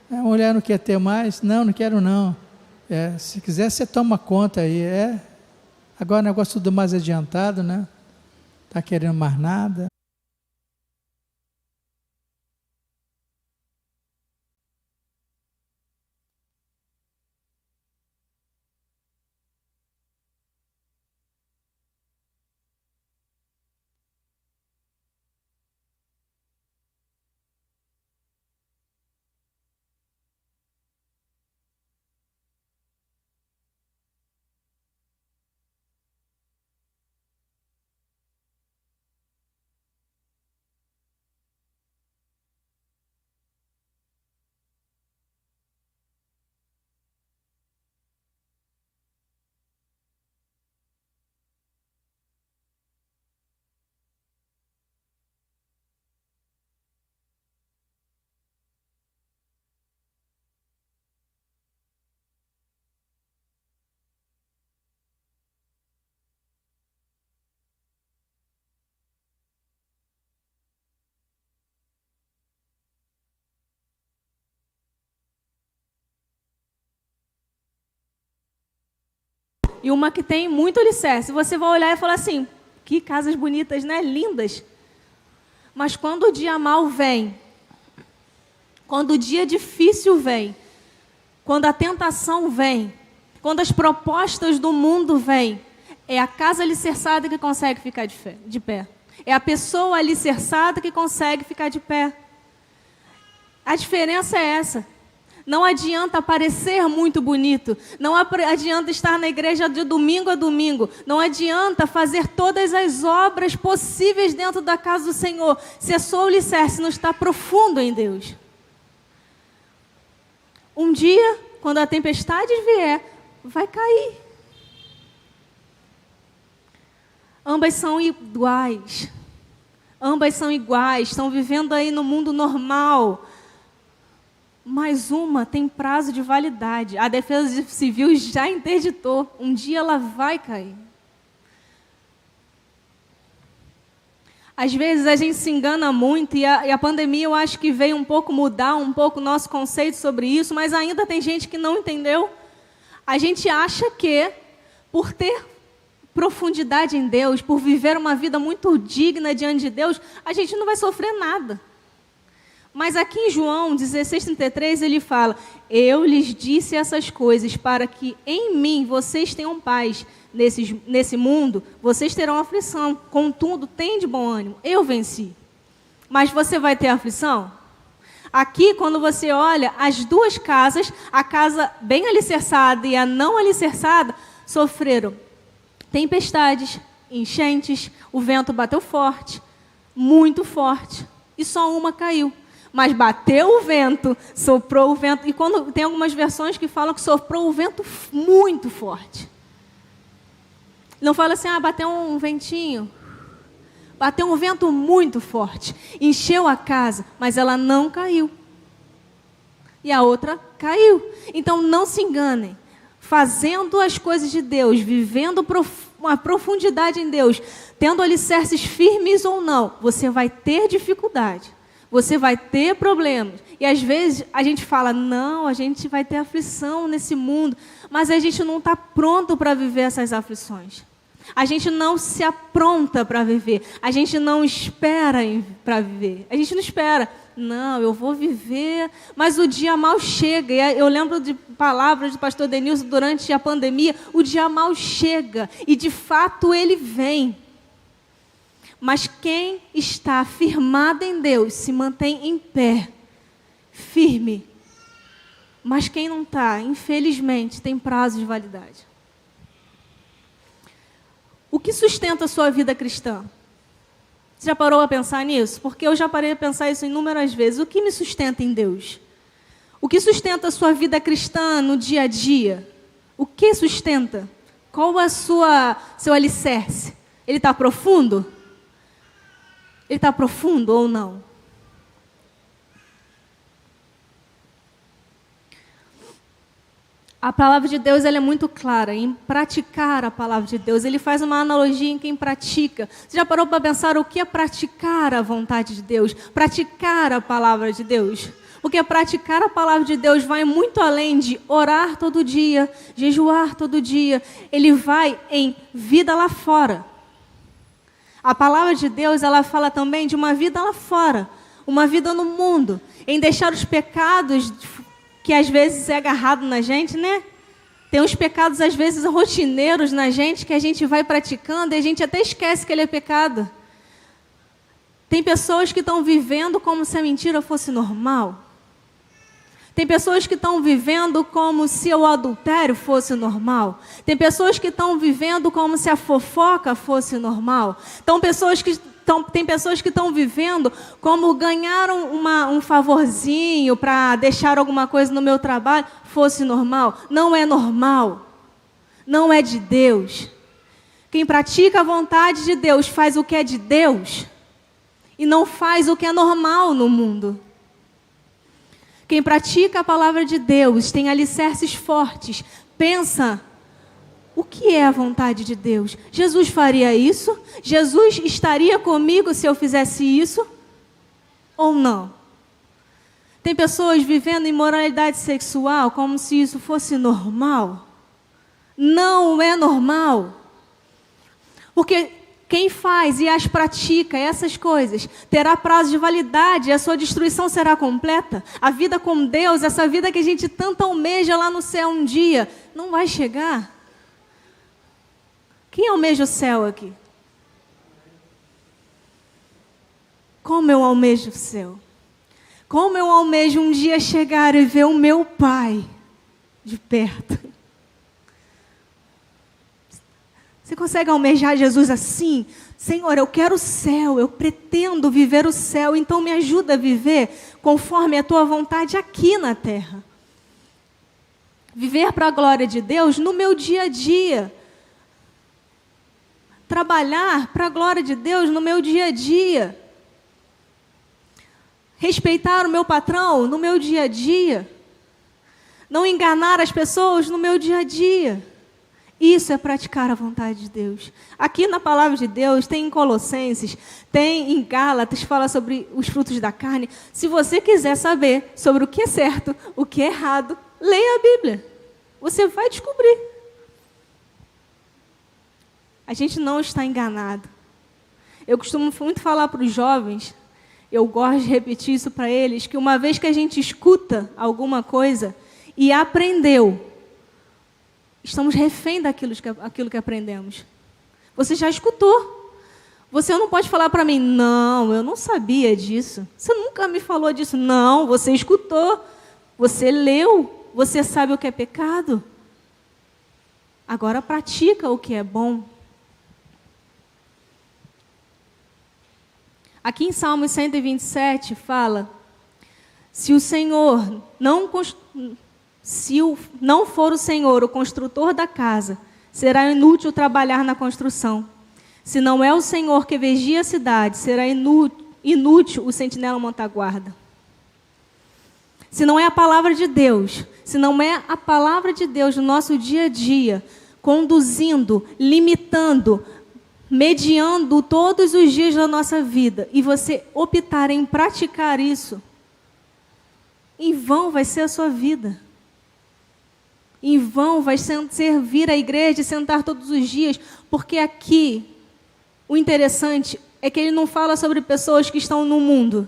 A mulher não quer ter mais? Não, não quero não. Se quiser, você toma conta aí. Agora o negócio tudo mais adiantado, né? Está querendo mais nada. E uma que tem muito alicerce. Você vai olhar e falar assim, que casas bonitas, né? Lindas. Mas quando o dia mau vem, quando o dia difícil vem, quando a tentação vem, quando as propostas do mundo vêm, é a casa alicerçada que consegue ficar de pé. É a pessoa alicerçada que consegue ficar de pé. A diferença é essa. Não adianta parecer muito bonito. Não adianta estar na igreja de domingo a domingo. Não adianta fazer todas as obras possíveis dentro da casa do Senhor, se a sua alicerce não está profundo em Deus. Um dia, quando a tempestade vier, vai cair. Ambas são iguais. Ambas são iguais. Estão vivendo aí no mundo normal. Mas uma tem prazo de validade. A Defesa Civil já interditou. Um dia ela vai cair. Às vezes a gente se engana muito e a pandemia eu acho que veio um pouco mudar um pouco o nosso conceito sobre isso, mas ainda tem gente que não entendeu. A gente acha que, por ter profundidade em Deus, por viver uma vida muito digna diante de Deus, a gente não vai sofrer nada. Mas aqui em João 16:33 ele fala, eu lhes disse essas coisas para que em mim vocês tenham paz. Nesse mundo vocês terão aflição, contudo tem de bom ânimo, eu venci. Mas você vai ter aflição? Aqui quando você olha, as duas casas, a casa bem alicerçada e a não alicerçada, sofreram tempestades, enchentes, o vento bateu forte, muito forte, e só uma caiu. Mas bateu o vento, soprou o vento. E quando tem algumas versões que falam que soprou o vento muito forte. Não fala assim, bateu um ventinho. Bateu um vento muito forte. Encheu a casa, mas ela não caiu. E a outra caiu. Então não se enganem. Fazendo as coisas de Deus, vivendo uma profundidade em Deus, tendo alicerces firmes ou não, você vai ter dificuldade. Você vai ter problemas. E às vezes a gente fala, não, a gente vai ter aflição nesse mundo. Mas a gente não está pronto para viver essas aflições. A gente não se apronta para viver. A gente não espera para viver. A gente não espera. Não, eu vou viver. Mas o dia mal chega. E eu lembro de palavras do pastor Denilson durante a pandemia. O dia mal chega. E de fato ele vem. Mas quem está firmado em Deus se mantém em pé, firme. Mas quem não está, infelizmente, tem prazo de validade. O que sustenta a sua vida cristã? Você já parou a pensar nisso? Porque eu já parei a pensar isso inúmeras vezes. O que me sustenta em Deus? O que sustenta a sua vida cristã no dia a dia? O que sustenta? Qual é seu alicerce? Ele está profundo? Ele está profundo ou não? A palavra de Deus ela é muito clara em praticar a palavra de Deus. Ele faz uma analogia em quem pratica. Você já parou para pensar o que é praticar a vontade de Deus? Praticar a palavra de Deus? Porque praticar a palavra de Deus vai muito além de orar todo dia, jejuar todo dia. Ele vai em vida lá fora. A palavra de Deus, ela fala também de uma vida lá fora, uma vida no mundo, em deixar os pecados que às vezes é agarrado na gente, né? Tem uns pecados às vezes rotineiros na gente que a gente vai praticando e a gente até esquece que ele é pecado. Tem pessoas que estão vivendo como se a mentira fosse normal. Tem pessoas que estão vivendo como se o adultério fosse normal. Tem pessoas que estão vivendo como se a fofoca fosse normal. Tem pessoas que estão vivendo como ganharam um favorzinho para deixar alguma coisa no meu trabalho fosse normal. Não é normal. Não é de Deus. Quem pratica a vontade de Deus faz o que é de Deus e não faz o que é normal no mundo. Quem pratica a palavra de Deus tem alicerces fortes. Pensa, o que é a vontade de Deus? Jesus faria isso? Jesus estaria comigo se eu fizesse isso? Ou não? Tem pessoas vivendo imoralidade sexual como se isso fosse normal. Não é normal. Porque quem faz e as pratica essas coisas terá prazo de validade e a sua destruição será completa. A vida com Deus, essa vida que a gente tanto almeja lá no céu um dia, não vai chegar. Quem almeja o céu aqui? Como eu almejo o céu? Como eu almejo um dia chegar e ver o meu Pai de perto? Você consegue almejar Jesus assim? Senhor, eu quero o céu, eu pretendo viver o céu, então me ajuda a viver conforme a tua vontade aqui na terra. Viver para a glória de Deus no meu dia a dia. Trabalhar para a glória de Deus no meu dia a dia. Respeitar o meu patrão no meu dia a dia. Não enganar as pessoas no meu dia a dia. Isso é praticar a vontade de Deus. Aqui na palavra de Deus, tem em Colossenses, tem em Gálatas, fala sobre os frutos da carne. Se você quiser saber sobre o que é certo, o que é errado, leia a Bíblia. Você vai descobrir. A gente não está enganado. Eu costumo muito falar para os jovens, eu gosto de repetir isso para eles, que uma vez que a gente escuta alguma coisa e aprendeu, estamos refém daquilo que aprendemos. Você já escutou. Você não pode falar para mim, não, eu não sabia disso. Você nunca me falou disso. Não, você escutou. Você leu. Você sabe o que é pecado. Agora pratica o que é bom. Aqui em Salmos 127 fala, se não for o Senhor o construtor da casa, será inútil trabalhar na construção. Se não é o Senhor que vigia a cidade, será inútil o sentinela montar guarda. Se não é a palavra de Deus, se não é a palavra de Deus no nosso dia a dia, conduzindo, limitando, mediando todos os dias da nossa vida, e você optar em praticar isso, em vão vai ser a sua vida. Em vão vai servir a igreja e sentar todos os dias, porque aqui o interessante é que ele não fala sobre pessoas que estão no mundo.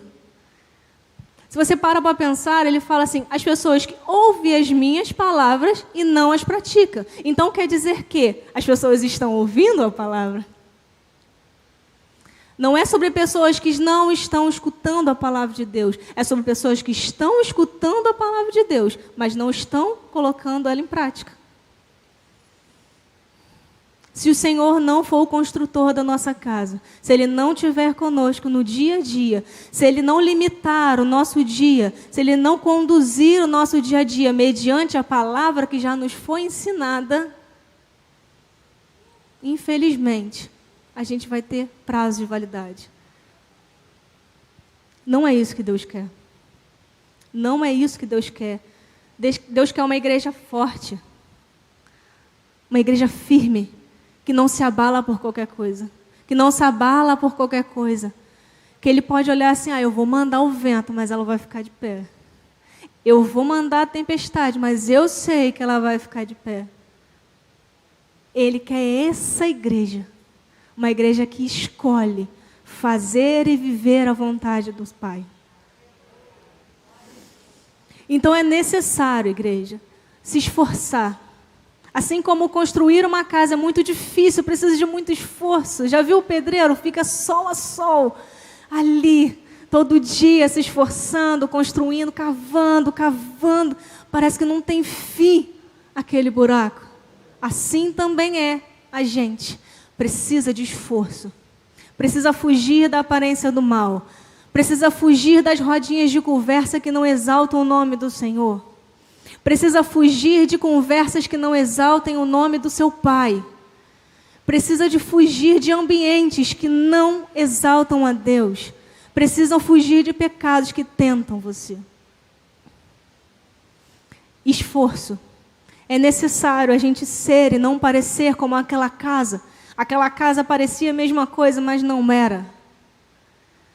Se você para pensar, ele fala assim, as pessoas que ouvem as minhas palavras e não as praticam. Então quer dizer que as pessoas estão ouvindo a palavra? Não é sobre pessoas que não estão escutando a palavra de Deus. É sobre pessoas que estão escutando a palavra de Deus, mas não estão colocando ela em prática. Se o Senhor não for o construtor da nossa casa, se Ele não estiver conosco no dia a dia, se Ele não limitar o nosso dia, se Ele não conduzir o nosso dia a dia mediante a palavra que já nos foi ensinada, infelizmente, a gente vai ter prazo de validade. Não é isso que Deus quer. Não é isso que Deus quer. Deus quer uma igreja forte. Uma igreja firme, que não se abala por qualquer coisa. Que não se abala por qualquer coisa. Que Ele pode olhar assim, eu vou mandar o vento, mas ela vai ficar de pé. Eu vou mandar a tempestade, mas eu sei que ela vai ficar de pé. Ele quer essa igreja, uma igreja que escolhe fazer e viver a vontade do Pai. Então é necessário, igreja, se esforçar. Assim como construir uma casa é muito difícil, precisa de muito esforço. Já viu o pedreiro? Fica sol a sol ali, todo dia se esforçando, construindo, cavando. Parece que não tem fim aquele buraco. Assim também é a gente. Precisa de esforço. Precisa fugir da aparência do mal. Precisa fugir das rodinhas de conversa que não exaltam o nome do Senhor. Precisa fugir de conversas que não exaltem o nome do seu Pai. Precisa de fugir de ambientes que não exaltam a Deus. Precisam fugir de pecados que tentam você. Esforço. É necessário a gente ser e não parecer como aquela casa. Aquela casa parecia a mesma coisa, mas não era.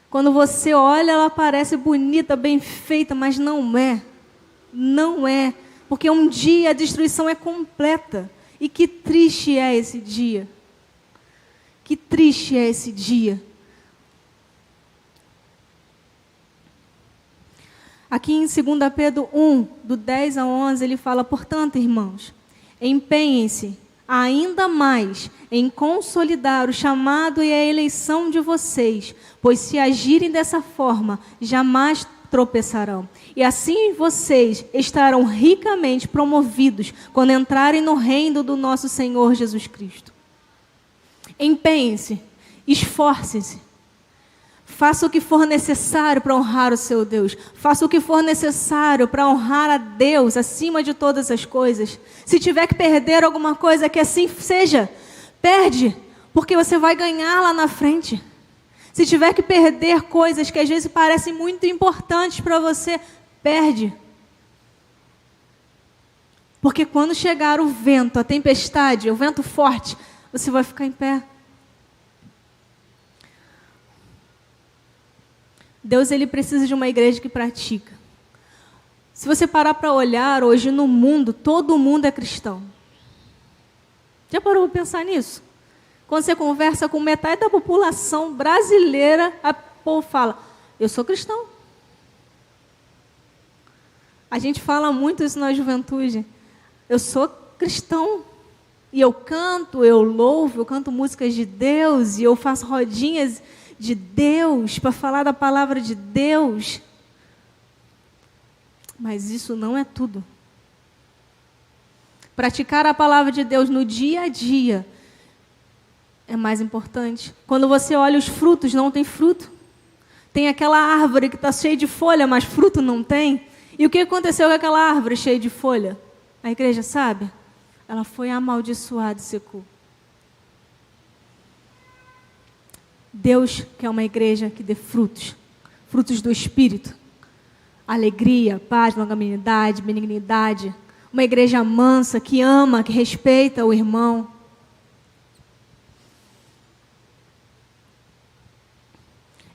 Quando você olha, ela parece bonita, bem feita, mas não é. Não é. Porque um dia a destruição é completa. E que triste é esse dia. Que triste é esse dia. Aqui em 2 Pedro 1, do 10 a 11, ele fala: portanto, irmãos, empenhem-se ainda mais em consolidar o chamado e a eleição de vocês, pois se agirem dessa forma, jamais tropeçarão. E assim vocês estarão ricamente promovidos quando entrarem no reino do nosso Senhor Jesus Cristo. Empenhem-se, esforcem-se. Faça o que for necessário para honrar o seu Deus. Faça o que for necessário para honrar a Deus acima de todas as coisas. Se tiver que perder alguma coisa, que assim seja. Perde, porque você vai ganhar lá na frente. Se tiver que perder coisas que às vezes parecem muito importantes para você, perde. Porque quando chegar o vento, a tempestade, o vento forte, você vai ficar em pé. Deus, ele precisa de uma igreja que pratica. Se você parar para olhar hoje no mundo, todo mundo é cristão. Já parou para pensar nisso? Quando você conversa com metade da população brasileira, a povo fala: eu sou cristão. A gente fala muito isso na juventude. Eu sou cristão. E eu canto, eu louvo, eu canto músicas de Deus, e eu faço rodinhas de Deus, para falar da palavra de Deus. Mas isso não é tudo. Praticar a palavra de Deus no dia a dia é mais importante. Quando você olha os frutos, não tem fruto. Tem aquela árvore que está cheia de folha, mas fruto não tem. E o que aconteceu com aquela árvore cheia de folha? A igreja sabe? Ela foi amaldiçoada e secou. Deus quer uma igreja que dê frutos, frutos do Espírito, alegria, paz, longanimidade, benignidade, uma igreja mansa, que ama, que respeita o irmão.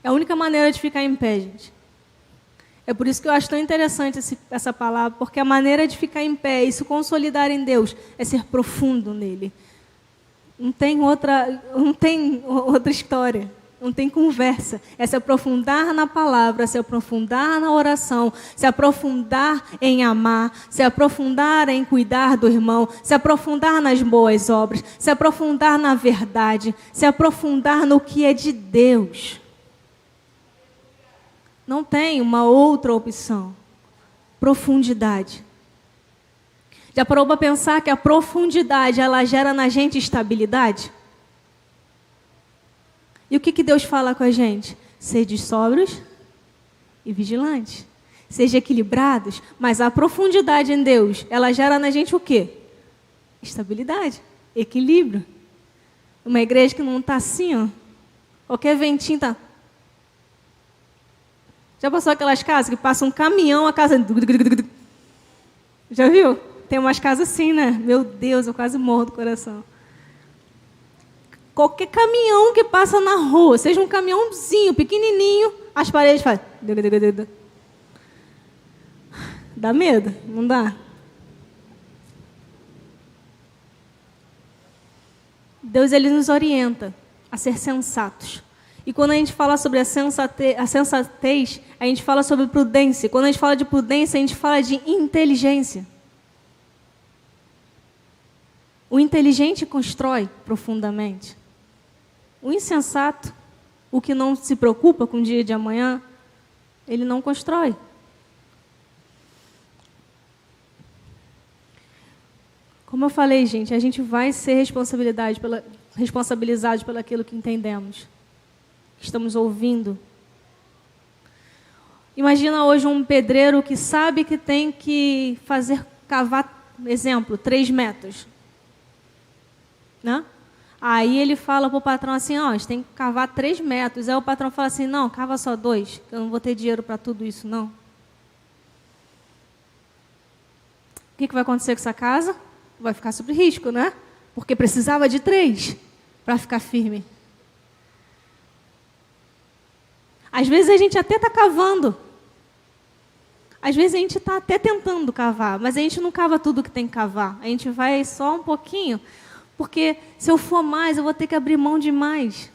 É a única maneira de ficar em pé, gente. É por isso que eu acho tão interessante essa palavra, porque a maneira de ficar em pé e se consolidar em Deus é ser profundo nele. Não tem outra história, não tem conversa. É se aprofundar na palavra, se aprofundar na oração, se aprofundar em amar, se aprofundar em cuidar do irmão, se aprofundar nas boas obras, se aprofundar na verdade, se aprofundar no que é de Deus. Não tem uma outra opção. Profundidade. Já parou para pensar que a profundidade, ela gera na gente estabilidade? E o que Deus fala com a gente? Sede sóbrios e vigilantes. Sejam equilibrados, mas a profundidade em Deus, ela gera na gente o quê? Estabilidade, equilíbrio. Uma igreja que não está assim, ó. Qualquer ventinho está... Já passou aquelas casas que passa um caminhão, a casa... Já viu? Tem umas casas assim, né? Meu Deus, eu quase morro do coração. Qualquer caminhão que passa na rua, seja um caminhãozinho, pequenininho, as paredes fazem... Dá medo, não dá? Deus, ele nos orienta a ser sensatos. E quando a gente fala sobre a sensatez, a gente fala sobre prudência. Quando a gente fala de prudência, a gente fala de inteligência. O inteligente constrói profundamente. O insensato, o que não se preocupa com o dia de amanhã, ele não constrói. Como eu falei, gente, a gente vai ser responsabilizados pelo aquilo que entendemos, que estamos ouvindo. Imagina hoje um pedreiro que sabe que tem que cavar, exemplo, 3 metros. Né? Aí ele fala para o patrão assim, ó, a gente tem que cavar 3 metros. Aí o patrão fala assim, não, cava só 2, que eu não vou ter dinheiro para tudo isso, não. O que vai acontecer com essa casa? Vai ficar sob risco, né? Porque precisava de 3 para ficar firme. Às vezes a gente até está cavando. Às vezes a gente está até tentando cavar, mas a gente não cava tudo que tem que cavar. A gente vai só um pouquinho, porque se eu for mais, eu vou ter que abrir mão de mais.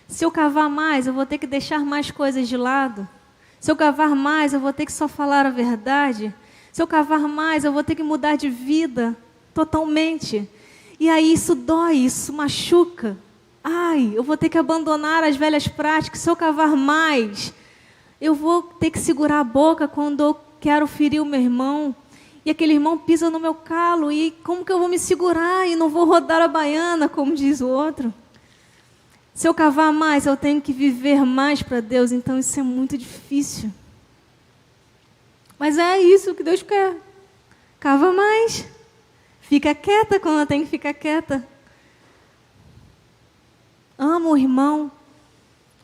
Se eu cavar mais, eu vou ter que deixar mais coisas de lado. Se eu cavar mais, eu vou ter que só falar a verdade. Se eu cavar mais, eu vou ter que mudar de vida totalmente. E aí isso dói, isso machuca. Ai, eu vou ter que abandonar as velhas práticas. Se eu cavar mais, eu vou ter que segurar a boca quando eu quero ferir o meu irmão. E aquele irmão pisa no meu calo. E como que eu vou me segurar e não vou rodar a baiana, como diz o outro? Se eu cavar mais, eu tenho que viver mais para Deus. Então isso é muito difícil. Mas é isso que Deus quer. Cava mais. Fica quieta quando tem que ficar quieta. Ama o irmão.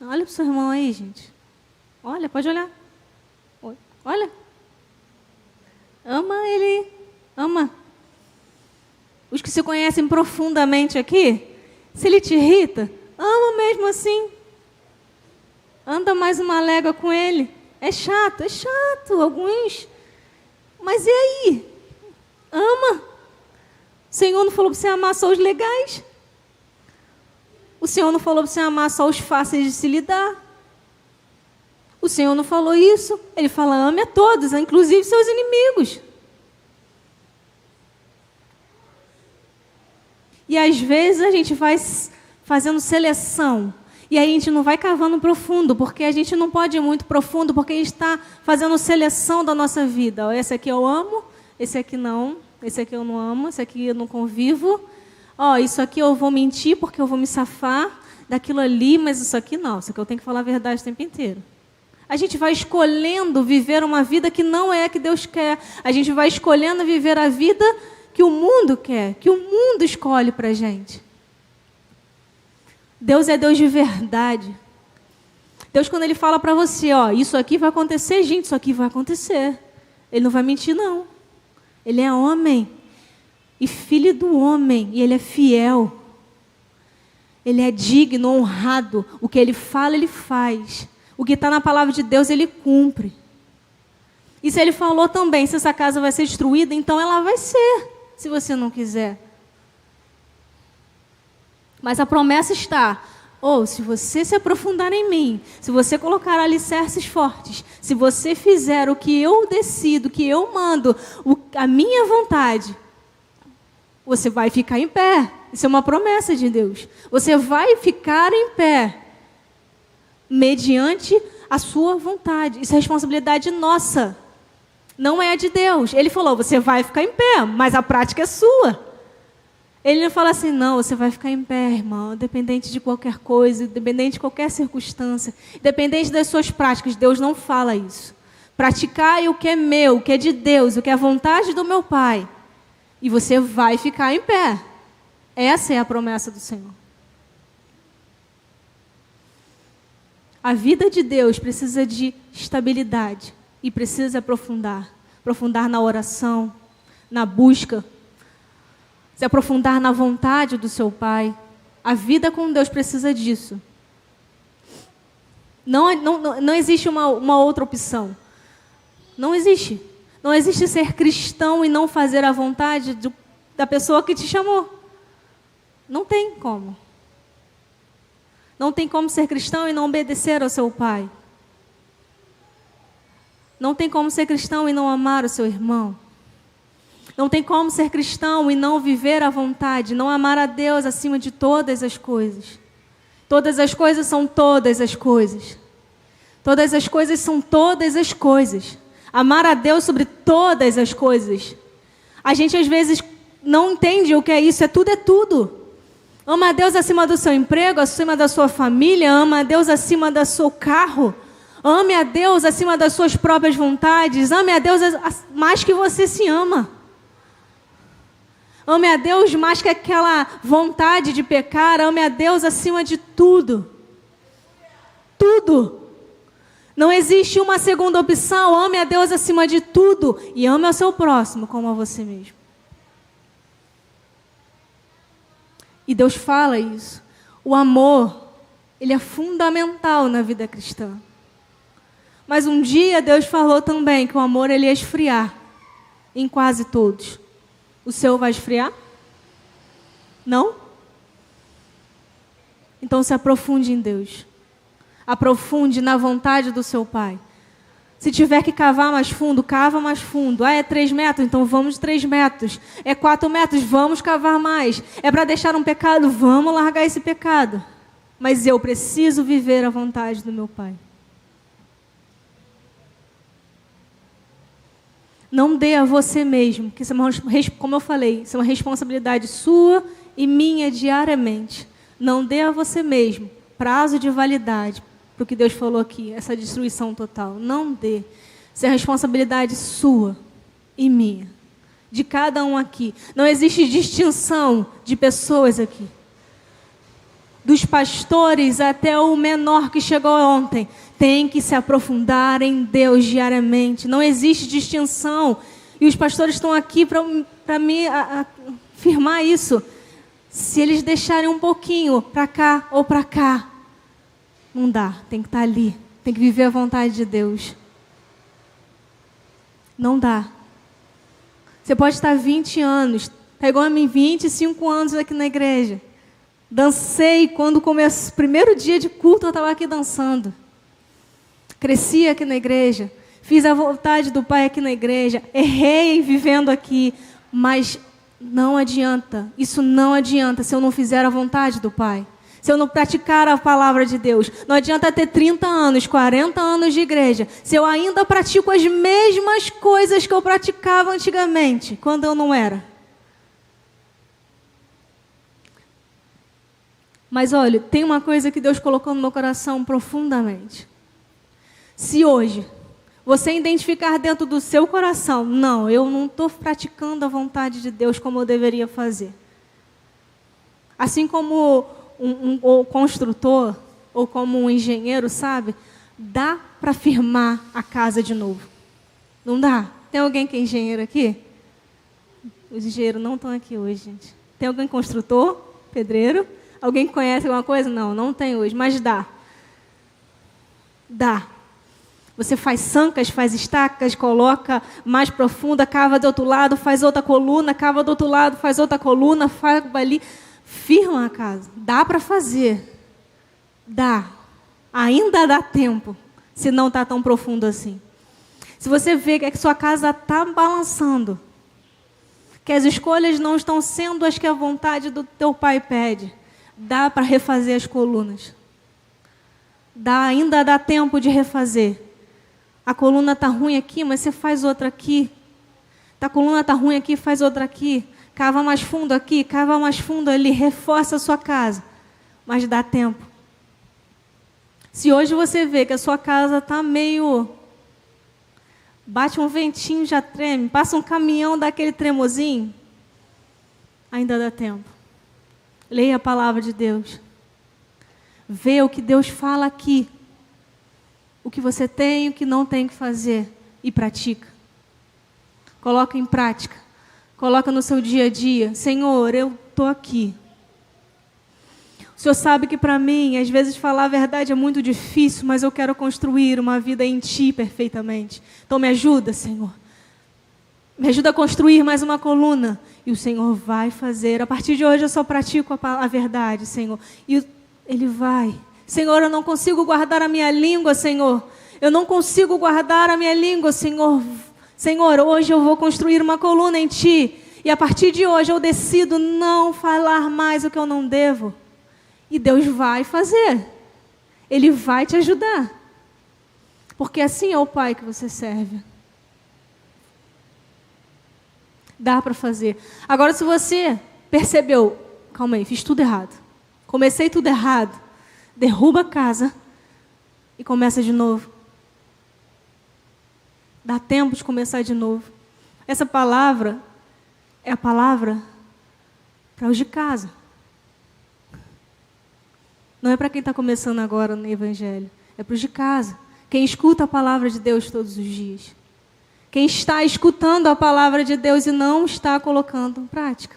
Olha para o seu irmão aí, gente. Olha, pode olhar. Olha. Ama ele. Ama. Os que se conhecem profundamente aqui, se ele te irrita, ama mesmo assim. Anda mais uma légua com ele. É chato, alguns. Mas e aí? Ama. O Senhor não falou para você amar só os legais? O Senhor não falou para você amar só os fáceis de se lidar? O Senhor não falou isso? Ele fala, ame a todos, inclusive seus inimigos. E às vezes a gente vai fazendo seleção. E aí a gente não vai cavando profundo, porque a gente não pode ir muito profundo, porque a gente está fazendo seleção da nossa vida. Esse aqui eu amo, esse aqui não, esse aqui eu não amo, esse aqui eu não convivo. Isso aqui eu vou mentir porque eu vou me safar daquilo ali, mas isso aqui não, isso aqui eu tenho que falar a verdade o tempo inteiro. A gente vai escolhendo viver uma vida que não é a que Deus quer. A gente vai escolhendo viver a vida que o mundo quer, que o mundo escolhe para a gente. Deus é Deus de verdade. Deus, quando Ele fala para você, isso aqui vai acontecer, gente, isso aqui vai acontecer. Ele não vai mentir, não. Ele é homem e filho do homem, e Ele é fiel. Ele é digno, honrado. O que Ele fala, Ele faz. O que está na palavra de Deus, Ele cumpre. E se Ele falou também, se essa casa vai ser destruída, então ela vai ser, se você não quiser. Mas a promessa está, se você se aprofundar em mim, se você colocar alicerces fortes, se você fizer o que eu decido, o que eu mando, a minha vontade, você vai ficar em pé. Isso é uma promessa de Deus. Você vai ficar em pé, mediante a sua vontade. Isso é responsabilidade nossa, não é a de Deus. Ele falou, você vai ficar em pé, mas a prática é sua. Ele não fala assim, não, você vai ficar em pé, irmão, independente de qualquer coisa, independente de qualquer circunstância, independente das suas práticas. Deus não fala isso. Praticai o que é meu, o que é de Deus, o que é a vontade do meu Pai. E você vai ficar em pé. Essa é a promessa do Senhor. A vida de Deus precisa de estabilidade e precisa aprofundar. Aprofundar na oração, na busca, se aprofundar na vontade do seu Pai. A vida com Deus precisa disso. Não existe uma outra opção. Não existe. Não existe ser cristão e não fazer a vontade da pessoa que te chamou. Não tem como. Não tem como ser cristão e não obedecer ao seu pai. Não tem como ser cristão e não amar o seu irmão. Não tem como ser cristão e não viver a vontade, não amar a Deus acima de todas as coisas. Todas as coisas são todas as coisas. Todas as coisas são todas as coisas. Amar a Deus sobre todas as coisas. A gente às vezes não entende o que é isso, é tudo. Ama a Deus acima do seu emprego, acima da sua família, ama a Deus acima do seu carro. Ame a Deus acima das suas próprias vontades. Ame a Deus mais que você se ama. Ame a Deus mais que aquela vontade de pecar. Ame a Deus acima de tudo. Tudo. Não existe uma segunda opção. Ame a Deus acima de tudo. E ame ao seu próximo como a você mesmo. E Deus fala isso. O amor, ele é fundamental na vida cristã. Mas um dia Deus falou também que o amor ele ia esfriar em quase todos. O seu vai esfriar? Não? Então se aprofunde em Deus. Aprofunde na vontade do seu Pai. Se tiver que cavar mais fundo, cava mais fundo. É 3 metros? Então vamos 3 metros. É 4 metros? Vamos cavar mais. É para deixar um pecado? Vamos largar esse pecado. Mas eu preciso viver a vontade do meu Pai. Não dê a você mesmo, que isso é como eu falei, isso é uma responsabilidade sua e minha diariamente. Não dê a você mesmo prazo de validade para o que Deus falou aqui, essa destruição total. Não dê. Isso é responsabilidade sua e minha, de cada um aqui. Não existe distinção de pessoas aqui. Dos pastores até o menor que chegou ontem, tem que se aprofundar em Deus diariamente. Não existe distinção. E os pastores estão aqui para me afirmar isso. Se eles deixarem um pouquinho para cá ou para cá, não dá. Tem que estar ali. Tem que viver a vontade de Deus. Não dá. Você pode estar 20 anos. Está igual a mim, 25 anos aqui na igreja. Dancei quando começou. Primeiro dia de culto eu estava aqui dançando. Cresci aqui na igreja, fiz a vontade do Pai aqui na igreja, errei vivendo aqui, mas não adianta, isso não adianta se eu não fizer a vontade do Pai, se eu não praticar a palavra de Deus. Não adianta ter 30 anos, 40 anos de igreja, se eu ainda pratico as mesmas coisas que eu praticava antigamente, quando eu não era. Mas olha, tem uma coisa que Deus colocou no meu coração profundamente. Se hoje você identificar dentro do seu coração, não, eu não estou praticando a vontade de Deus como eu deveria fazer. Assim como um construtor ou como um engenheiro, sabe? Dá para firmar a casa de novo. Não dá? Tem alguém que é engenheiro aqui? Os engenheiros não estão aqui hoje, gente. Tem alguém construtor? Pedreiro? Alguém que conhece alguma coisa? Não, não tem hoje, mas dá. Dá. Você faz sancas, faz estacas, coloca mais profunda, cava do outro lado, faz outra coluna, cava do outro lado, faz outra coluna, faz ali, firma a casa. Dá para fazer. Dá. Ainda dá tempo, se não está tão profundo assim. Se você vê que a sua casa está balançando, que as escolhas não estão sendo as que a vontade do teu pai pede, dá para refazer as colunas. Ainda dá tempo de refazer. A coluna está ruim aqui, mas você faz outra aqui. A coluna está ruim aqui, faz outra aqui. Cava mais fundo aqui, cava mais fundo ali. Reforça a sua casa. Mas dá tempo. Se hoje você vê que a sua casa está meio... Bate um ventinho, já treme. Passa um caminhão, dá aquele tremozinho. Ainda dá tempo. Leia a palavra de Deus. Vê o que Deus fala aqui. O que você tem e o que não tem que fazer. E pratica. Coloca em prática. Coloca no seu dia a dia. Senhor, eu estou aqui. O Senhor sabe que para mim, às vezes falar a verdade é muito difícil, mas eu quero construir uma vida em Ti perfeitamente. Então me ajuda, Senhor. Me ajuda a construir mais uma coluna. E o Senhor vai fazer. A partir de hoje eu só pratico a verdade, Senhor. E Ele vai. Senhor, eu não consigo guardar a minha língua, Senhor. Eu não consigo guardar a minha língua, Senhor. Senhor, hoje eu vou construir uma coluna em Ti. E a partir de hoje eu decido não falar mais o que eu não devo. E Deus vai fazer. Ele vai te ajudar. Porque assim é o Pai que você serve. Dá para fazer. Agora, se você percebeu, calma aí, fiz tudo errado. Comecei tudo errado. Derruba a casa e começa de novo. Dá tempo de começar de novo. Essa palavra é a palavra para os de casa. Não é para quem está começando agora no Evangelho. É para os de casa. Quem escuta a palavra de Deus todos os dias. Quem está escutando a palavra de Deus e não está colocando em prática.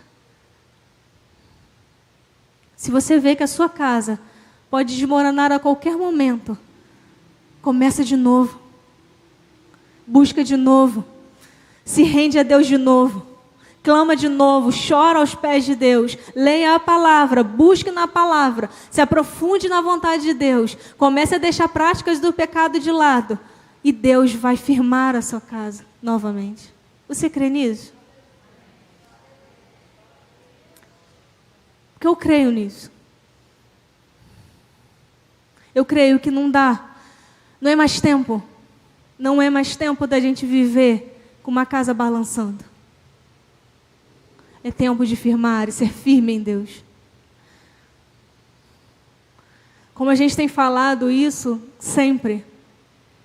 Se você vê que a sua casa pode desmoronar a qualquer momento, começa de novo. Busca de novo. Se rende a Deus de novo. Clama de novo, chora aos pés de Deus, leia a palavra, busque na palavra, se aprofunde na vontade de Deus, comece a deixar práticas do pecado de lado e Deus vai firmar a sua casa novamente. Você crê nisso? Porque eu creio nisso. Eu creio que não dá, não é mais tempo da gente viver com uma casa balançando. É tempo de firmar e ser firme em Deus. Como a gente tem falado isso sempre,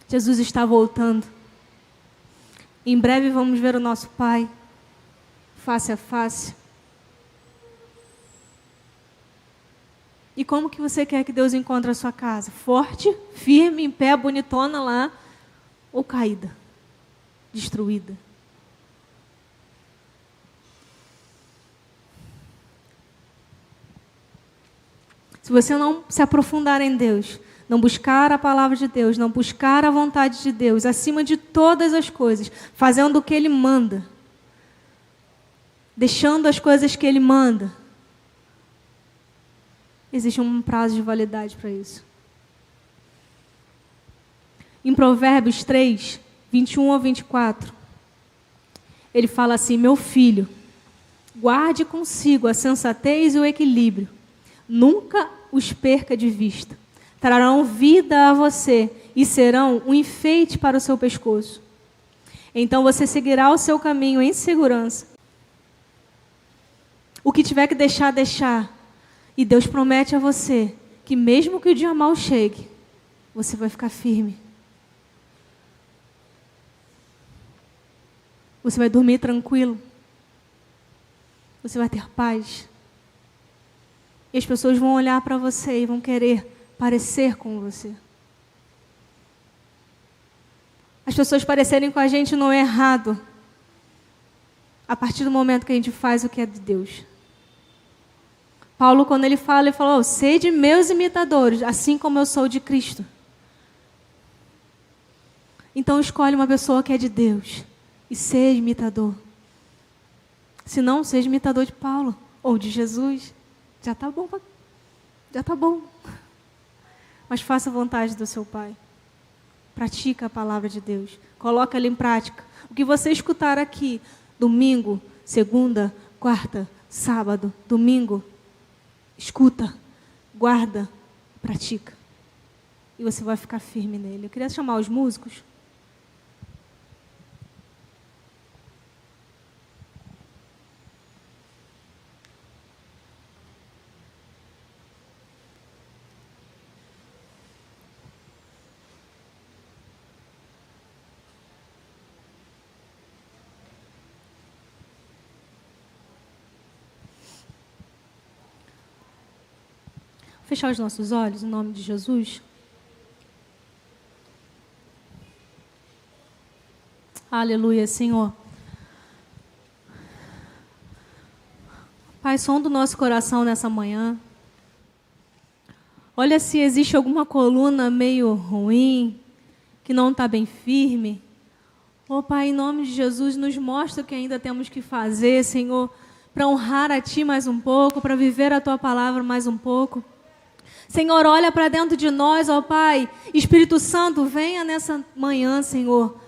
Jesus está voltando. Em breve vamos ver o nosso Pai, face a face. E como que você quer que Deus encontre a sua casa? Forte, firme, em pé, bonitona lá, ou caída, destruída? Se você não se aprofundar em Deus, não buscar a palavra de Deus, não buscar a vontade de Deus, acima de todas as coisas, fazendo o que Ele manda, deixando as coisas que Ele manda, existe um prazo de validade para isso. Em Provérbios 3, 21 a 24, ele fala assim: meu filho, guarde consigo a sensatez e o equilíbrio, nunca os perca de vista. Trarão vida a você e serão um enfeite para o seu pescoço. Então você seguirá o seu caminho em segurança. O que tiver que deixar, deixar. E Deus promete a você que mesmo que o dia mau chegue, você vai ficar firme. Você vai dormir tranquilo. Você vai ter paz. E as pessoas vão olhar para você e vão querer parecer com você. As pessoas parecerem com a gente não é errado. A partir do momento que a gente faz o que é de Deus. Paulo, quando ele falou: sede meus imitadores, assim como eu sou de Cristo. Então escolhe uma pessoa que é de Deus e seja imitador. Se não, seja imitador de Paulo ou de Jesus. Já está bom. Já está bom. Mas faça a vontade do seu Pai. Pratica a palavra de Deus. Coloca ela em prática. O que você escutar aqui, domingo, segunda, quarta, sábado, domingo, escuta, guarda, pratica. E você vai ficar firme nele. Eu queria chamar os músicos. Fechar os nossos olhos, em nome de Jesus. Aleluia, Senhor. Pai, som do nosso coração nessa manhã. Olha se existe alguma coluna meio ruim, que não está bem firme. Ó Pai, em nome de Jesus, nos mostra o que ainda temos que fazer, Senhor, para honrar a Ti mais um pouco, para viver a Tua palavra mais um pouco. Senhor, olha para dentro de nós, ó Pai. Espírito Santo, venha nessa manhã, Senhor.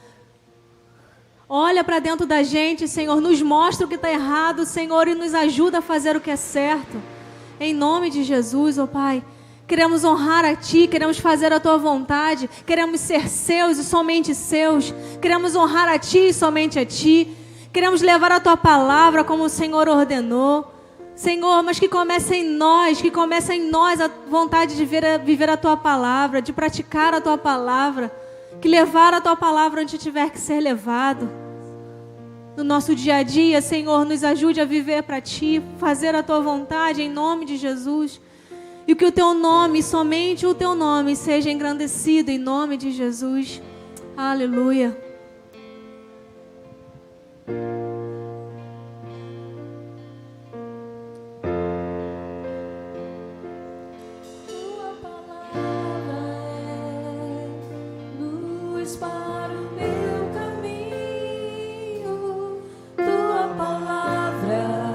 Olha para dentro da gente, Senhor, nos mostra o que está errado, Senhor, e nos ajuda a fazer o que é certo. Em nome de Jesus, ó Pai, queremos honrar a Ti, queremos fazer a Tua vontade, queremos ser Seus e somente Seus, queremos honrar a Ti e somente a Ti, queremos levar a Tua palavra como o Senhor ordenou. Senhor, mas que comece em nós a vontade de viver a Tua palavra, de praticar a Tua palavra, que levar a Tua palavra onde tiver que ser levado. No nosso dia a dia, Senhor, nos ajude a viver para Ti, fazer a Tua vontade em nome de Jesus. E que o Teu nome, somente o Teu nome, seja engrandecido em nome de Jesus. Aleluia.